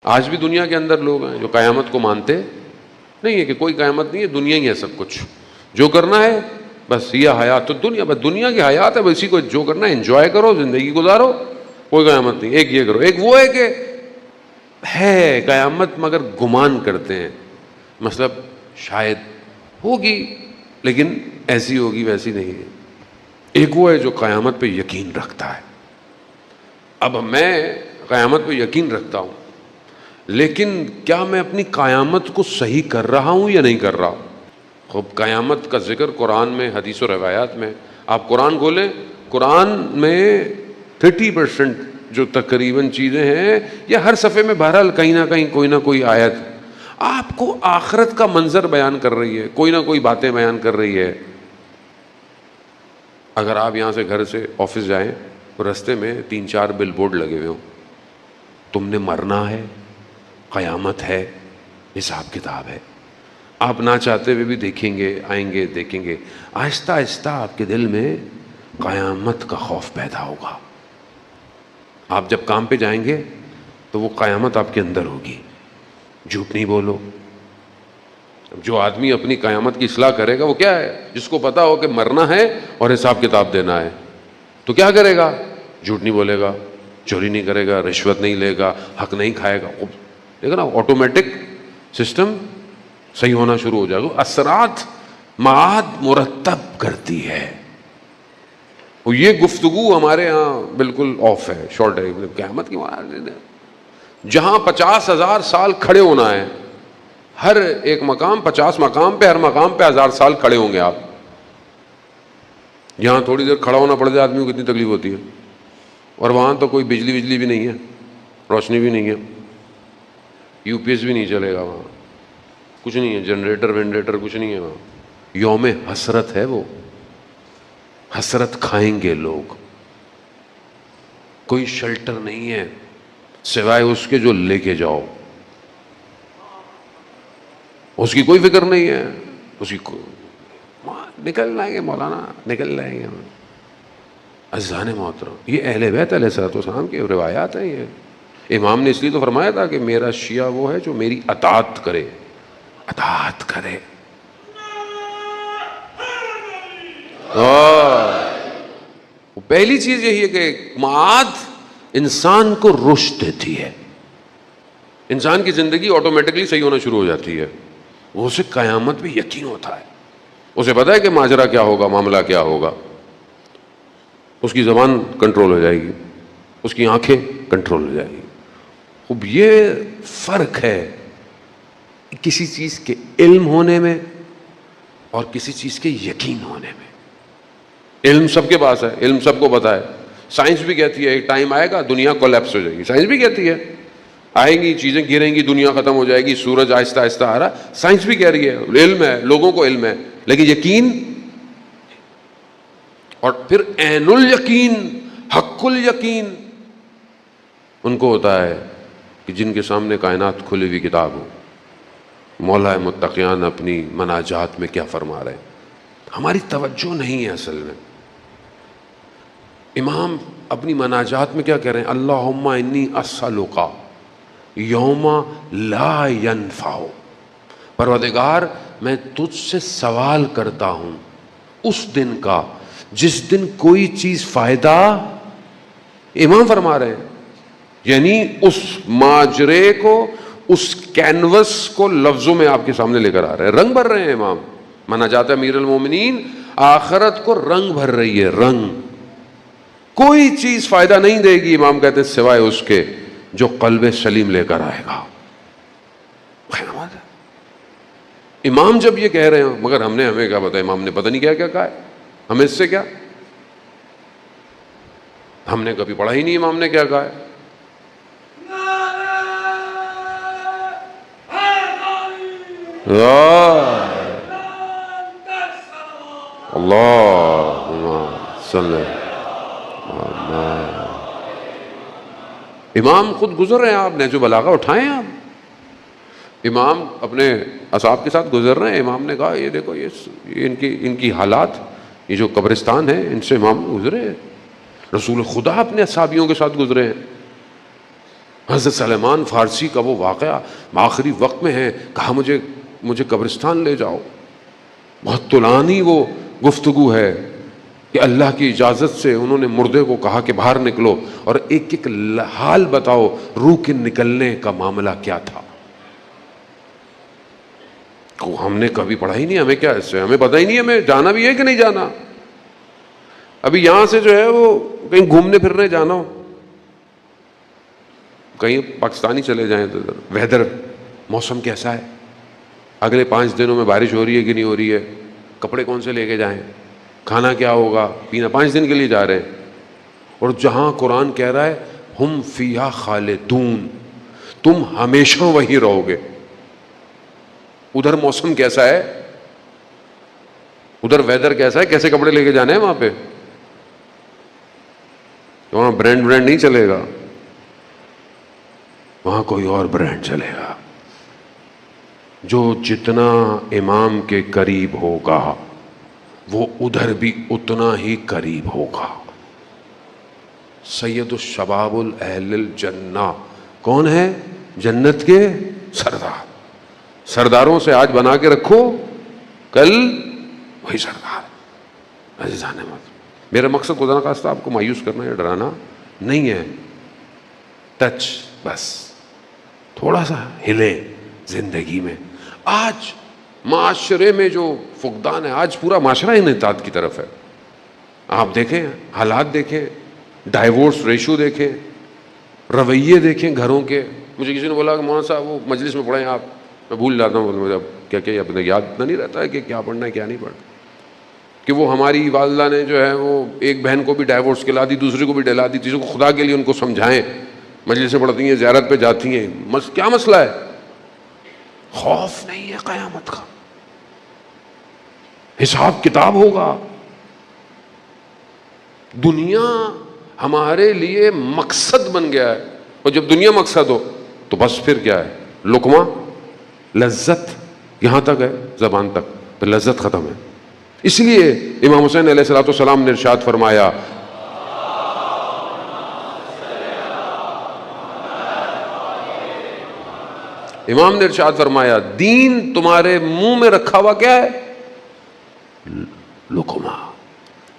آج بھی دنیا کے اندر لوگ ہیں جو قیامت کو مانتے نہیں ہے کہ کوئی قیامت نہیں ہے، دنیا ہی ہے سب کچھ، جو کرنا ہے بس یہ حیات تو دنیا، بس دنیا کی حیات ہے، بس اسی کو جو کرنا ہے انجوائے کرو، زندگی گزارو، کوئی قیامت نہیں۔ ایک یہ کرو، ایک وہ ہے کہ ہے قیامت مگر گمان کرتے ہیں، مطلب شاید ہوگی لیکن ایسی ہوگی ویسی نہیں ہے۔ ایک وہ ہے جو قیامت پہ یقین رکھتا ہے۔ اب میں قیامت پہ یقین رکھتا ہوں، لیکن کیا میں اپنی قیامت کو صحیح کر رہا ہوں یا نہیں کر رہا ہوں؟ خوب قیامت کا ذکر قرآن میں، حدیث و روایات میں، آپ قرآن کھولیں، قرآن میں 30% جو تقریباً چیزیں ہیں، یا ہر صفحے میں بہرحال کہیں نہ کہیں کوئی نہ کوئی آیت آپ کو آخرت کا منظر بیان کر رہی ہے، کوئی نہ کوئی باتیں بیان کر رہی ہے۔ اگر آپ یہاں سے گھر سے آفس جائیں، رستے میں 3-4 بل بورڈ لگے ہوئے ہوں، تم نے مرنا ہے، قیامت ہے، حساب کتاب ہے، آپ نہ چاہتے ہوئے بھی دیکھیں گے، آئیں گے، دیکھیں گے، آہستہ آہستہ آپ کے دل میں قیامت کا خوف پیدا ہوگا۔ آپ جب کام پہ جائیں گے تو وہ قیامت آپ کے اندر ہوگی، جھوٹ نہیں بولو۔ جو آدمی اپنی قیامت کی اصلاح کرے گا وہ کیا ہے؟ جس کو پتا ہو کہ مرنا ہے اور حساب کتاب دینا ہے، تو کیا کرے گا؟ جھوٹ نہیں بولے گا، چوری نہیں کرے گا، رشوت نہیں لے گا، حق نہیں کھائے گا۔ دیکھا نا، آٹومیٹک سسٹم صحیح ہونا شروع ہو جائے گا۔ اثرات معاد مرتب کرتی ہے۔ اور یہ گفتگو ہمارے ہاں بالکل آف ہے، شارٹ ہے۔ قیامت کی جہاں 50,000 سال کھڑے ہونا ہے، ہر ایک مقام 50 مقام پہ، ہر مقام پہ 1000 سال کھڑے ہوں گے آپ۔ یہاں تھوڑی دیر کھڑا ہونا پڑ جائے آدمی کو کتنی تکلیف ہوتی ہے، اور وہاں تو کوئی بجلی بھی نہیں ہے، روشنی بھی نہیں ہے، یو پی ایس بھی نہیں چلے گا، وہاں کچھ نہیں ہے، جنریٹر وینریٹر کچھ نہیں ہے وہاں۔ یوم حسرت ہے، وہ حسرت کھائیں گے لوگ۔ کوئی شیلٹر نہیں ہے سوائے اس کے جو لے کے جاؤ، اس کی کوئی فکر نہیں ہے، اس کی نکل جائیں گے مولانا، نکل جائیں گے۔ عزیزان محترم، یہ اہل بیت علیہ الصلوۃ والسلام کی روایات ہیں۔ یہ امام نے اس لیے تو فرمایا تھا کہ میرا شیعہ وہ ہے جو میری اطاعت کرے، اطاعت کرے۔ پہلی چیز یہی ہے کہ معاد انسان کو رشد دیتی ہے، انسان کی زندگی آٹومیٹکلی صحیح ہونا شروع ہو جاتی ہے۔ وہ اسے قیامت بھی یقین ہوتا ہے، اسے پتا ہے کہ ماجرا کیا ہوگا، معاملہ کیا ہوگا۔ اس کی زبان کنٹرول ہو جائے گی، اس کی آنکھیں کنٹرول ہو جائے گی۔ اب یہ فرق ہے کسی چیز کے علم ہونے میں اور کسی چیز کے یقین ہونے میں۔ علم سب کے پاس ہے، علم سب کو پتا ہے۔ سائنس بھی کہتی ہے ایک ٹائم آئے گا دنیا کولیپس ہو جائے گی، سائنس بھی کہتی ہے آئیں گی چیزیں گریں گی، دنیا ختم ہو جائے گی، سورج آہستہ آہستہ آ رہا، سائنس بھی کہہ رہی ہے، علم ہے، لوگوں کو علم ہے، لیکن یقین۔ اور پھر عین الیقین، حق الیقین ان کو ہوتا ہے کہ جن کے سامنے کائنات کھلی ہوئی کتاب ہو، مولا متقیان اپنی مناجات میں کیا فرما رہے ہیں۔ ہماری توجہ نہیں ہے اصل میں۔ امام اپنی مناجات میں کیا کہہ رہے ہیں؟ اللہم انی اسألک یوم لا ینفع، پروردگار میں تجھ سے سوال کرتا ہوں اس دن کا جس دن کوئی چیز فائدہ، امام فرما رہے ہیں، یعنی اس ماجرے کو، اس کینوس کو لفظوں میں آپ کے سامنے لے کر آ رہے ہیں، رنگ بھر رہے ہیں امام۔ مناجات امیر المومنین آخرت کو رنگ بھر رہی ہے، رنگ۔ کوئی چیز فائدہ نہیں دے گی، امام کہتے ہیں، سوائے اس کے جو قلب سلیم لے کر آئے گا۔ امام جب یہ کہہ رہے ہیں، مگر ہمیں کیا پتا، امام نے پتہ نہیں کیا کیا کہا ہے، ہمیں اس سے کیا، ہم نے کبھی پڑھا ہی نہیں امام نے کیا کہا ہے۔ اللہم صلی امام خود گزر رہے ہیں، آپ نے جو بلاغہ اٹھائیں آپ، امام اپنے اصحاب کے ساتھ گزر رہے ہیں، امام نے کہا یہ دیکھو یہ ان کی حالات، یہ جو قبرستان ہے ان سے امام گزرے ہیں، رسول خدا اپنے اصحابیوں کے ساتھ گزرے ہیں۔ حضرت سلیمان فارسی کا وہ واقعہ آخری وقت میں ہے، کہا مجھے قبرستان لے جاؤ. بہت طولانی وہ گفتگو ہے کہ اللہ کی اجازت سے انہوں نے مردے کو کہا کہ باہر نکلو اور ایک ایک حال بتاؤ روح کے نکلنے کا معاملہ کیا تھا. ہم نے کبھی پڑھا ہی نہیں، ہمیں کیا اس سے، ہمیں پتہ ہی نہیں ہمیں جانا بھی ہے کہ نہیں جانا. ابھی یہاں سے جو ہے وہ کہیں گھومنے پھرنے جانا ہو، کہیں پاکستانی چلے جائیں تو ویدر، موسم کیسا ہے، اگلے 5 دنوں میں بارش ہو رہی ہے کہ نہیں ہو رہی ہے، کپڑے کون سے لے کے جائیں، کھانا کیا ہوگا، پینا، 5 دن کے لیے جا رہے ہیں. اور جہاں قرآن کہہ رہا ہے ہم فیہا خالدون، تم ہمیشہ وہیں رہو گے. ادھر موسم کیسا ہے، ادھر ویدر کیسا ہے، کیسے کپڑے لے کے جانے ہیں وہاں پہ. وہاں برانڈ نہیں چلے گا، وہاں کوئی اور برانڈ چلے گا. جو جتنا امام کے قریب ہوگا وہ ادھر بھی اتنا ہی قریب ہوگا. سید الشباب اہل الجنہ کون ہے؟ جنت کے سردار. سرداروں سے آج بنا کے رکھو، کل وہی سردار. عزیزان میرا مقصد خدا نخواستہ آپ کو مایوس کرنا یا ڈرانا نہیں ہے. ٹچ، بس تھوڑا سا ہلے زندگی میں. آج معاشرے میں جو فقدان ہے، آج پورا معاشرہ انحطاط کی طرف ہے. آپ دیکھیں حالات، دیکھیں ڈائیورس ریشو، دیکھیں رویے، دیکھیں گھروں کے. مجھے کسی نے بولا کہ مولانا صاحب وہ مجلس میں پڑھیں آپ، میں بھول جاتا ہوں مجھے اب کیا اپنے یاد اتنا نہیں رہتا ہے کہ کیا پڑھنا ہے کیا نہیں پڑھنا. کہ وہ ہماری والدہ نے جو ہے وہ ایک بہن کو بھی ڈائیورس کلا دی، دوسری کو بھی ڈلا دی، تیسری کو. خدا کے لیے ان کو سمجھائیں. مجلس سے پڑھتی ہیں، زیارت پہ جاتی ہیں، کیا مسئلہ ہے؟ خوف نہیں ہے قیامت کا، حساب کتاب ہوگا. دنیا ہمارے لیے مقصد بن گیا ہے، اور جب دنیا مقصد ہو تو بس پھر کیا ہے؟ لقمہ، لذت یہاں تک ہے، زبان تک، پھر لذت ختم ہے. اس لیے امام حسین علیہ السلام نے ارشاد فرمایا، امام نے ارشاد فرمایا دین تمہارے منہ میں رکھا ہوا کیا ہے؟ لقمہ.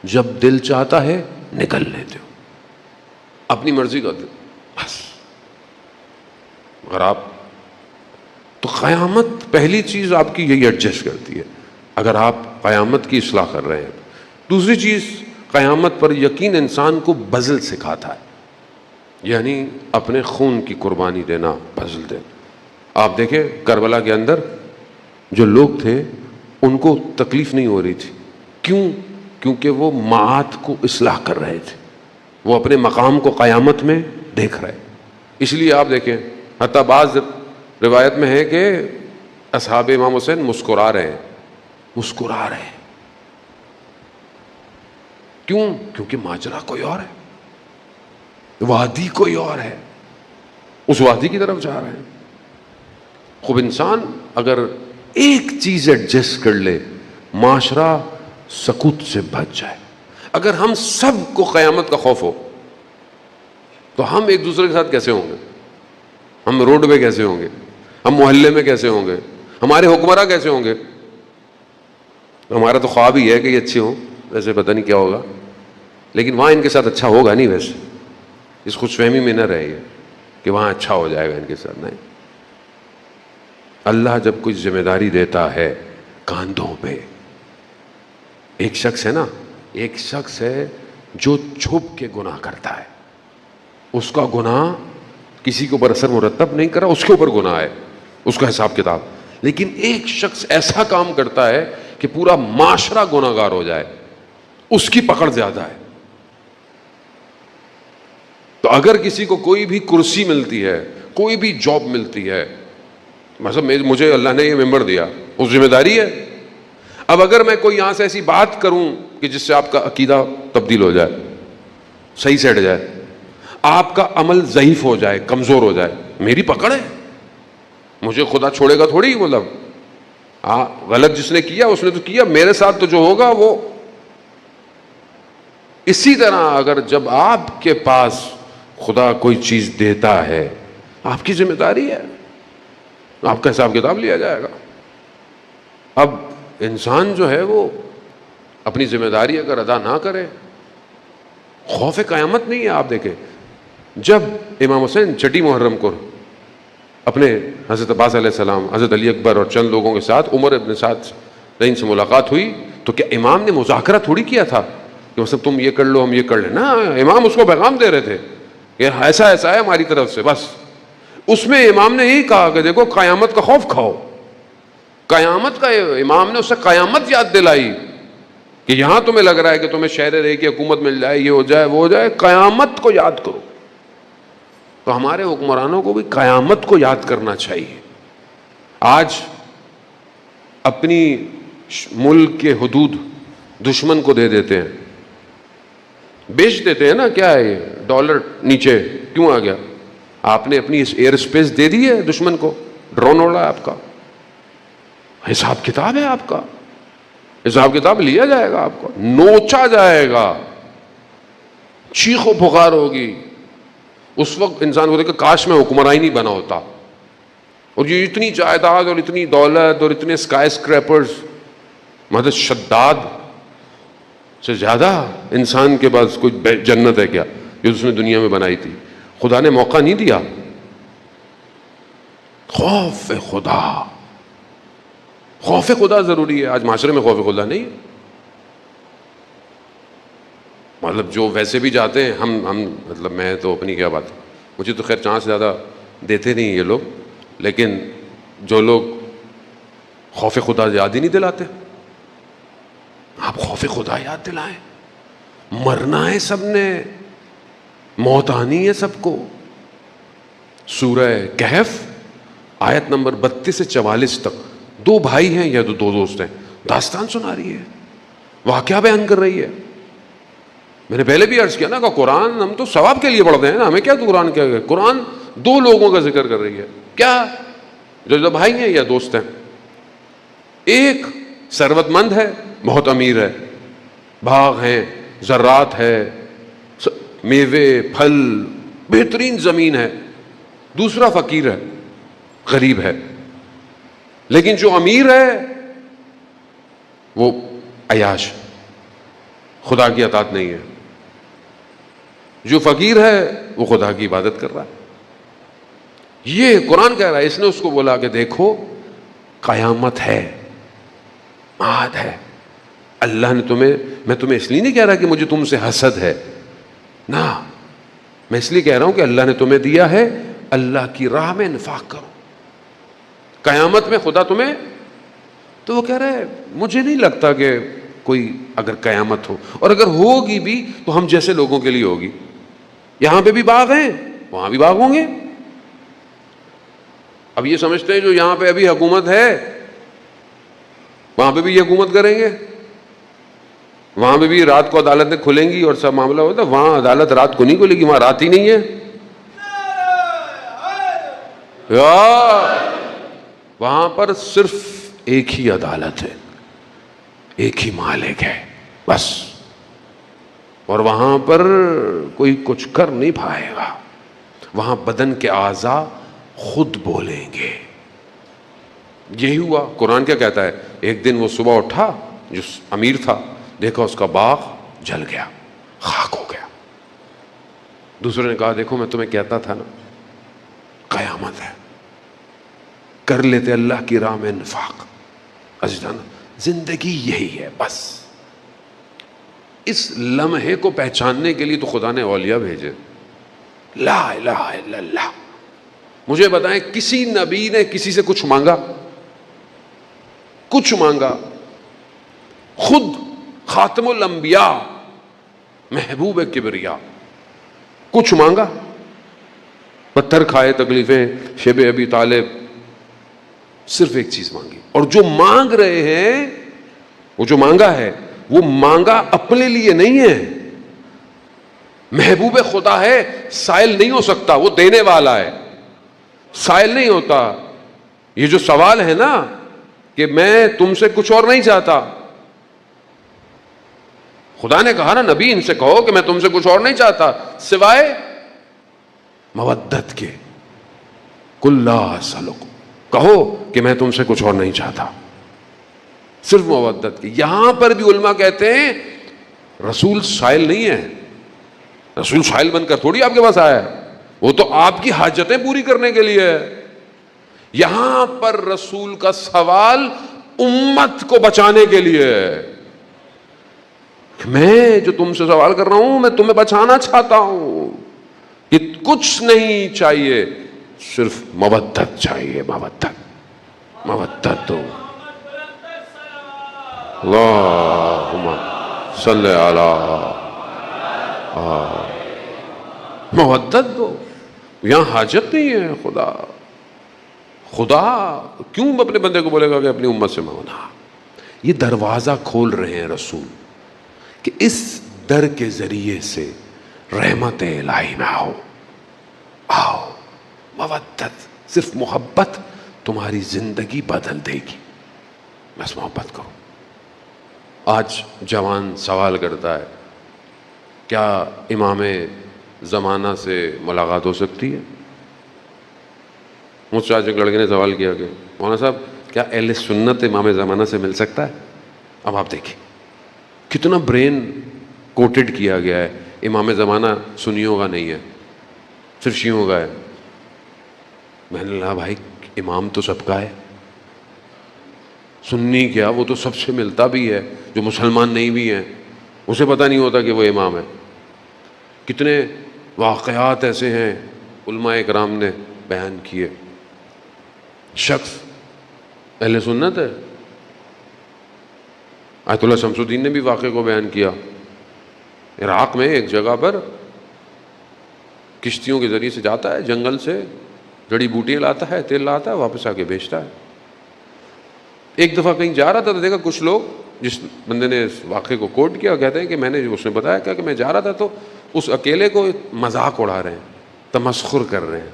جب دل چاہتا ہے نکل لیتے ہو، اپنی مرضی کرتے ہو بس. اگر آپ تو قیامت پہلی چیز آپ کی یہی ایڈجسٹ کرتی ہے اگر آپ قیامت کی اصلاح کر رہے ہیں. دوسری چیز، قیامت پر یقین انسان کو بذل سکھاتا ہے، یعنی اپنے خون کی قربانی دینا، بذل دینا. آپ دیکھیں کربلا کے اندر جو لوگ تھے ان کو تکلیف نہیں ہو رہی تھی. کیوں؟ کیونکہ وہ معاد کو اصلاح کر رہے تھے، وہ اپنے مقام کو قیامت میں دیکھ رہے. اس لیے آپ دیکھیں حتیٰ بعض روایت میں ہے کہ اصحاب امام حسین مسکرا رہے ہیں. کیوں؟ کیونکہ ماجرا کوئی اور ہے، وادی کوئی اور ہے، اس وادی کی طرف جا رہے ہیں. خوب انسان اگر ایک چیز ایڈجسٹ کر لے، معاشرہ سکوت سے بچ جائے. اگر ہم سب کو قیامت کا خوف ہو تو ہم ایک دوسرے کے ساتھ کیسے ہوں گے؟ ہم روڈ پہ کیسے ہوں گے؟ ہم محلے میں کیسے ہوں گے؟ ہمارے حکمراں کیسے ہوں گے؟ ہمارا تو خواب ہی ہے کہ یہ اچھے ہوں، ویسے پتہ نہیں کیا ہوگا، لیکن وہاں ان کے ساتھ اچھا ہوگا نہیں. ویسے اس خوش فہمی میں نہ رہے کہ وہاں اچھا ہو جائے گا ان کے ساتھ. نہیں، اللہ جب کوئی ذمہ داری دیتا ہے کاندھوں پہ، ایک شخص ہے نا، ایک شخص ہے جو چھپ کے گناہ کرتا ہے، اس کا گناہ کسی کے اوپر اثر مرتب نہیں کرا، اس کے اوپر گناہ ہے، اس کا حساب کتاب. لیکن ایک شخص ایسا کام کرتا ہے کہ پورا معاشرہ گناہ گار ہو جائے، اس کی پکڑ زیادہ ہے. تو اگر کسی کو کوئی بھی کرسی ملتی ہے، کوئی بھی جاب ملتی ہے، مثلا مجھے اللہ نے یہ ممبر دیا، وہ ذمہ داری ہے. اب اگر میں کوئی یہاں سے ایسی بات کروں کہ جس سے آپ کا عقیدہ تبدیل ہو جائے، صحیح سے ہٹ جائے، آپ کا عمل ضعیف ہو جائے، کمزور ہو جائے، میری پکڑ ہے، مجھے خدا چھوڑے گا تھوڑی. مطلب غلط جس نے کیا اس نے تو کیا، میرے ساتھ تو جو ہوگا وہ. اسی طرح اگر جب آپ کے پاس خدا کوئی چیز دیتا ہے آپ کی ذمہ داری ہے, آپ کا حساب کتاب لیا جائے گا. اب انسان جو ہے وہ اپنی ذمہ داری اگر ادا نہ کرے, خوف قیامت نہیں ہے. آپ دیکھیں جب امام حسین چھٹی محرم کو اپنے حضرت عباس علیہ السلام, حضرت علی اکبر اور چند لوگوں کے ساتھ عمر ابن سعد رحیم سے ملاقات ہوئی, تو کیا امام نے مذاکرہ تھوڑی کیا تھا کہ مطلب تم یہ کر لو ہم یہ کر لیں؟ نا, امام اس کو پیغام دے رہے تھے کہ ایسا ایسا ہے ہماری طرف سے. بس اس میں امام نے یہی کہا کہ دیکھو قیامت کا خوف کھاؤ. قیامت کا امام نے اسے قیامت یاد دلائی کہ یہاں تمہیں لگ رہا ہے کہ تمہیں شہر رہے کی حکومت مل جائے, یہ ہو جائے وہ ہو جائے, قیامت کو یاد کرو. تو ہمارے حکمرانوں کو بھی قیامت کو یاد کرنا چاہیے. آج اپنی ملک کے حدود دشمن کو دے دیتے ہیں, بیچ دیتے ہیں نا. کیا ہے یہ ڈالر نیچے کیوں آ گیا؟ آپ نے اپنی اس ایئر اسپیس دے دی ہے دشمن کو, ڈرون اڑا ہے آپ کا. حساب کتاب ہے آپ کا, حساب کتاب لیا جائے گا, آپ کو نوچا جائے گا, چیخ و پکار ہوگی. اس وقت انسان کو دیکھ کہ کاش میں حکمراں ہی نہیں بنا ہوتا. اور یہ اتنی جائیداد اور اتنی دولت اور اتنے اسکائی اسکریپرز, مدد شداد سے زیادہ انسان کے پاس کوئی جنت ہے کیا جو اس نے دنیا میں بنائی تھی؟ خدا نے موقع نہیں دیا. خوف خدا, خوف خدا ضروری ہے. آج معاشرے میں خوف خدا نہیں ہے. مطلب جو ویسے بھی جاتے ہیں, ہم مطلب میں تو اپنی کیا بات ہے, مجھے تو خیر چانس زیادہ دیتے نہیں یہ لوگ, لیکن جو لوگ خوف خدا یاد ہی نہیں دلاتے, آپ خوف خدا یاد دلائیں. مرنا ہے سب نے, موت آنی ہے سب کو. سورہ کہف آیت نمبر 32 سے 44 تک دو بھائی ہیں یا دو دوست ہیں, داستان سنا رہی ہے, واقعہ بیان کر رہی ہے. میں نے پہلے بھی عرض کیا نا کہ قرآن ہم تو ثواب کے لیے پڑھتے ہیں نا, ہمیں کیا قرآن کیا ہے. قرآن دو لوگوں کا ذکر کر رہی ہے. کیا؟ جو بھائی ہیں یا دوست ہیں. ایک ثروت مند ہے, بہت امیر ہے, باغ ہیں, زراعت ہے, میوے پھل, بہترین زمین ہے. دوسرا فقیر ہے, غریب ہے. لیکن جو امیر ہے وہ عیاش, خدا کی اطاعت نہیں ہے. جو فقیر ہے وہ خدا کی عبادت کر رہا ہے. یہ قرآن کہہ رہا ہے. اس نے اس کو بولا کہ دیکھو قیامت ہے, معاد ہے. اللہ نے تمہیں, میں تمہیں اس لیے نہیں کہہ رہا کہ مجھے تم سے حسد ہے, نہ, میں اس لیے کہہ رہا ہوں کہ اللہ نے تمہیں دیا ہے, اللہ کی راہ میں انفاق کرو. قیامت میں خدا تمہیں, تو وہ کہہ رہا ہے مجھے نہیں لگتا کہ کوئی اگر قیامت ہو, اور اگر ہوگی بھی تو ہم جیسے لوگوں کے لیے ہوگی. یہاں پہ بھی باغ ہیں, وہاں بھی باغ ہوں گے. اب یہ سمجھتے ہیں جو یہاں پہ ابھی حکومت ہے وہاں پہ بھی یہ حکومت کریں گے, وہاں پہ بھی رات کو عدالتیں کھلیں گی اور سب معاملہ ہوتا ہے. وہاں عدالت رات کو نہیں کھلے گی, وہاں رات ہی نہیں ہے. وہاں پر صرف ایک ہی عدالت ہے, ایک ہی مالک ہے بس. اور وہاں پر کوئی کچھ کر نہیں پائے گا. وہاں بدن کے اعضاء خود بولیں گے. یہی ہوا. قرآن کیا کہتا ہے؟ ایک دن وہ صبح اٹھا, جو امیر تھا, دیکھا اس کا باغ جل گیا, خاک ہو گیا. دوسرے نے کہا دیکھو میں تمہیں کہتا تھا نا قیامت ہے, کر لیتے اللہ کی راہ میں انفاق. عزیزان زندگی یہی ہے بس. اس لمحے کو پہچاننے کے لیے تو خدا نے اولیاء بھیجے. لا الہ الا اللہ. مجھے بتائیں کسی نبی نے کسی سے کچھ مانگا؟ کچھ مانگا؟ خود خاتم الانبیاء محبوب کبریا کچھ مانگا؟ پتھر کھائے, تکلیفیں, شیب ابی طالب, صرف ایک چیز مانگی. اور جو مانگ رہے ہیں, وہ جو مانگا ہے وہ مانگا اپنے لیے نہیں ہے. محبوب خدا ہے, سائل نہیں ہو سکتا, وہ دینے والا ہے, سائل نہیں ہوتا. یہ جو سوال ہے نا کہ میں تم سے کچھ اور نہیں چاہتا, خدا نے کہا نا نبی ان سے کہو کہ میں تم سے کچھ اور نہیں چاہتا سوائے مودت کے, قل لا اسألکم، کہو کہ میں تم سے کچھ اور نہیں چاہتا، صرف مودت کی۔ یہاں پر بھی علماء کہتے ہیں رسول سائل نہیں ہے، رسول سائل بن کر تھوڑی آپ کے پاس آیا ہے، وہ تو آپ کی حاجتیں پوری کرنے کے لیے ہے۔ یہاں پر رسول کا سوال امت کو بچانے کے لیے ہے۔ میں جو تم سے سوال کر رہا ہوں میں تمہیں بچانا چاہتا ہوں، کہ کچھ نہیں چاہیے، صرف مودت چاہیے، مودت دو۔ اللہم صلی علی مودت دو۔ یہاں حاجت نہیں ہے۔ خدا کیوں اپنے بندے کو بولے گا کہ اپنی امت سے مانگنا؟ یہ دروازہ کھول رہے ہیں رسول کہ اس در کے ذریعے سے رحمت الہی میں آؤ، مودت، صرف محبت تمہاری زندگی بدل دے گی، بس محبت کرو۔ آج جوان سوال کرتا ہے کیا امام زمانہ سے ملاقات ہو سکتی ہے؟ مجھ سے آج ایک لڑکے نے سوال کیا کہ مولانا صاحب کیا اہل سنت امام زمانہ سے مل سکتا ہے؟ اب آپ دیکھیں کتنا برین کوٹڈ کیا گیا ہے۔ امام زمانہ سنیوں کا نہیں ہے، صرف شیعوں کا ہے۔ میں نے کہا بھائی امام تو سب کا ہے، سنی کیا وہ تو سب سے ملتا بھی ہے، جو مسلمان نہیں بھی ہیں اسے پتہ نہیں ہوتا کہ وہ امام ہے۔ کتنے واقعات ایسے ہیں علماء اکرام نے بیان کیے، شخص اہل سنت ہے۔ آیت اللہ شمس الدین نے بھی واقعے کو بیان کیا۔ عراق میں ایک جگہ پر کشتیوں کے ذریعے سے جاتا ہے، جنگل سے جڑی بوٹیاں لاتا ہے، تیل لاتا ہے، واپس آ کے بیچتا ہے۔ ایک دفعہ کہیں جا رہا تھا تو دیکھا کچھ لوگ، جس بندے نے اس واقعے کو کوٹ کیا، کہتے ہیں کہ میں نے، اس نے بتایا کیا کہ میں جا رہا تھا تو اس اکیلے کو مذاق اڑا رہے ہیں، تمسخر کر رہے ہیں۔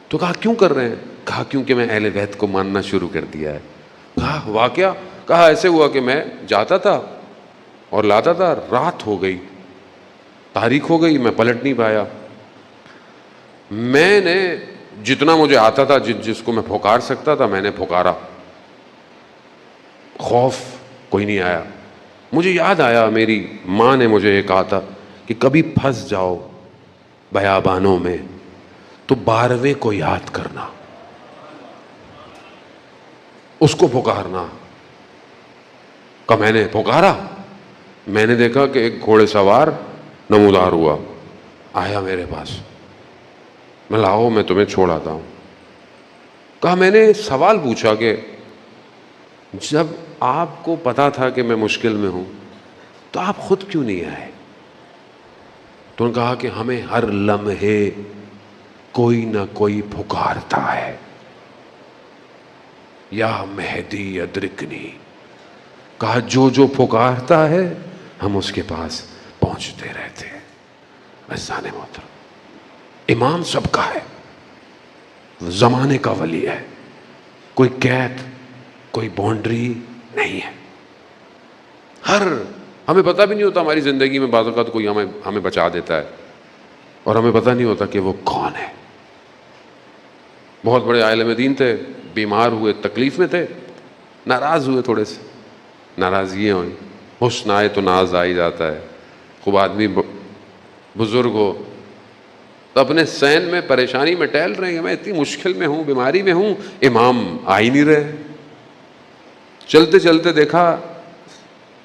تو کہا کیوں کر رہے ہیں؟ کہا کیونکہ میں اہل بیت کو ماننا شروع کر دیا ہے۔ کہا واقعہ؟ کہا ایسے ہوا کہ میں جاتا تھا اور لاتا تھا، رات ہو گئی، تاریخ ہو گئی، میں پلٹ نہیں پایا۔ میں نے جتنا مجھے آتا تھا، جس کو میں پھکار سکتا تھا، میں نے پھکارا، خوف کوئی نہیں آیا۔ مجھے یاد آیا میری ماں نے مجھے یہ کہا تھا کہ کبھی پھنس جاؤ بیابانوں میں تو 12ویں کو یاد کرنا، اس کو پکارنا۔ کہ میں نے پکارا، میں نے دیکھا کہ ایک گھوڑے سوار نمودار ہوا، آیا میرے پاس، میں لاؤ میں تمہیں چھوڑ آتا ہوں۔ کہا میں نے سوال پوچھا کہ جب آپ کو پتا تھا کہ میں مشکل میں ہوں تو آپ خود کیوں نہیں آئے؟ تو انہوں نے کہا کہ ہمیں ہر لمحے کوئی نہ کوئی پکارتا ہے، یا مہدی ادرکنی۔ کہا جو پکارتا ہے ہم اس کے پاس پہنچتے رہتے ہیں۔ عزیزان محترم، امام سب کا ہے، زمانے کا ولی ہے، کوئی قید، کوئی باؤنڈری نہیں ہے۔ ہمیں پتہ بھی نہیں ہوتا، ہماری زندگی میں بعض اوقات کوئی ہمیں بچا دیتا ہے اور ہمیں پتہ نہیں ہوتا کہ وہ کون ہے۔ بہت بڑے عالم دین تھے، بیمار ہوئے، تکلیف میں تھے، ناراض ہوئے، تھوڑے سے ناراضگیاں ہوئیں، حسن آئے تو ناز آ ہی جاتا ہے۔ خوب آدمی بزرگ ہو تو اپنے سین میں پریشانی میں ٹہل رہے ہیں، میں اتنی مشکل میں ہوں، بیماری میں ہوں، امام آ ہی نہیں رہے۔ چلتے چلتے دیکھا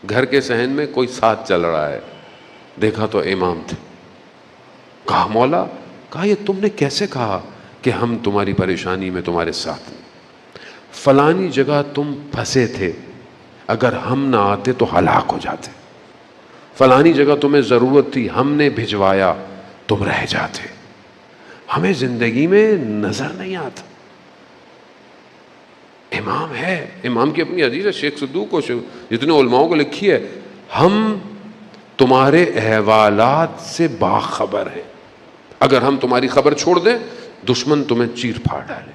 گھر کے صحن میں کوئی ساتھ چل رہا ہے، دیکھا تو امام تھے۔ کہا مولا، کہا یہ تم نے کیسے کہا کہ ہم تمہاری پریشانی میں تمہارے ساتھ ہیں؟ فلانی جگہ تم پھنسے تھے، اگر ہم نہ آتے تو ہلاک ہو جاتے۔ فلانی جگہ تمہیں ضرورت تھی، ہم نے بھجوایا، تم رہ جاتے۔ ہمیں زندگی میں نظر نہیں آتا۔ امام ہے، امام کی اپنی حدیث ہے، شیخ صدوق کو، جتنے علماءوں کو لکھی ہے، ہم تمہارے احوالات سے باخبر ہیں، اگر ہم تمہاری خبر چھوڑ دیں دشمن تمہیں چیر پھاڑ ڈالے۔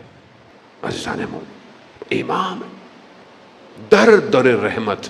عزیزان مومن، امام در در رحمت